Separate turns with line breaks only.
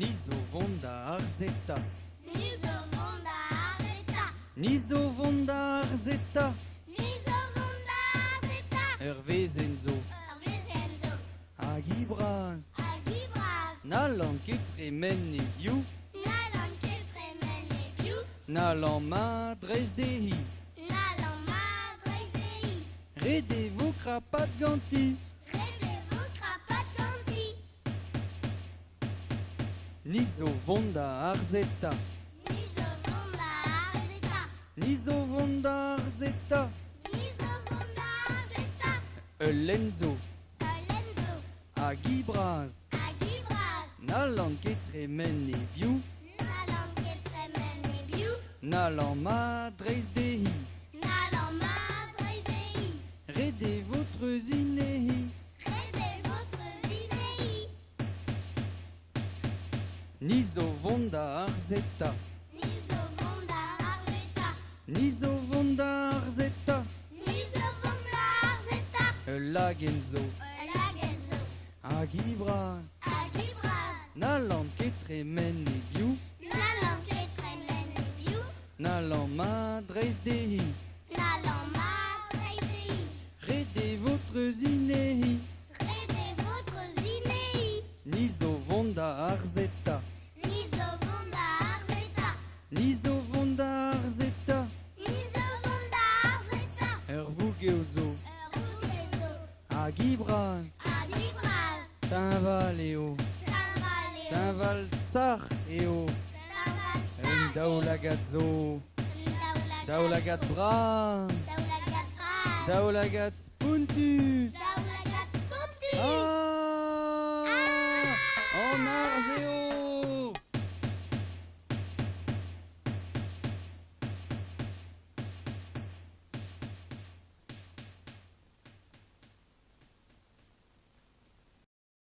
Niso vonda arzeta.
Niso vonda arzeta.
Niso vonda arzeta.
Niso vonda arzeta.
Vezenzo.
Vezenzo.
Agibraz.
Agibraz.
Nalan ketre men e biou.
Nalan ketre men e biou.
Nalan madrez dehi.
Nalan madrez dehi.
Rede vo krapat ganti.
Rede-vo krapat ganti.
Niso vonda arzeta.
Niso vonda arzeta.
Niso vonda arzeta.
Niso vonda arzeta.
Lenzo.
Lenzo.
Agibraz.
Agibraz.
Nalan ketre men e biou.
Nalan ketre men e biou.
Nalan madrez dehi.
Nalan madrez dehi.
Rede votre zinehi.
Rede-votre zinehi.
Niso vonda arzeta.
Niso vonda arzeta.
Niso vonda arzeta.
Niso vonda arzeta.
Lagenzo.
Lagenzo.
Agibraz.
Agibraz.
Nalan ketre men e biou.
Nalan ketre men e biou.
Nalan madrez dehi.
Nalan madrez dehi.
Rede votre zinehi.
Rede-votre zinehi.
Niso vonda arzeta.
Niso vonda arzeta.
Niso vonda arzeta.
Niso vonda arzeta.
Vugeozo.
Rugezo.
Agibraz.
Agibraz.
Tinvaleo.
Tanvaleo.
Tinval sar eo.
Tanvalsa.
Daoulagazzo.
Daoulagat.
Daoulagat braz.
Daoulagat bras.
Daoulagat spuntus.
Daoulagat spontus.
Ah! En arzeo.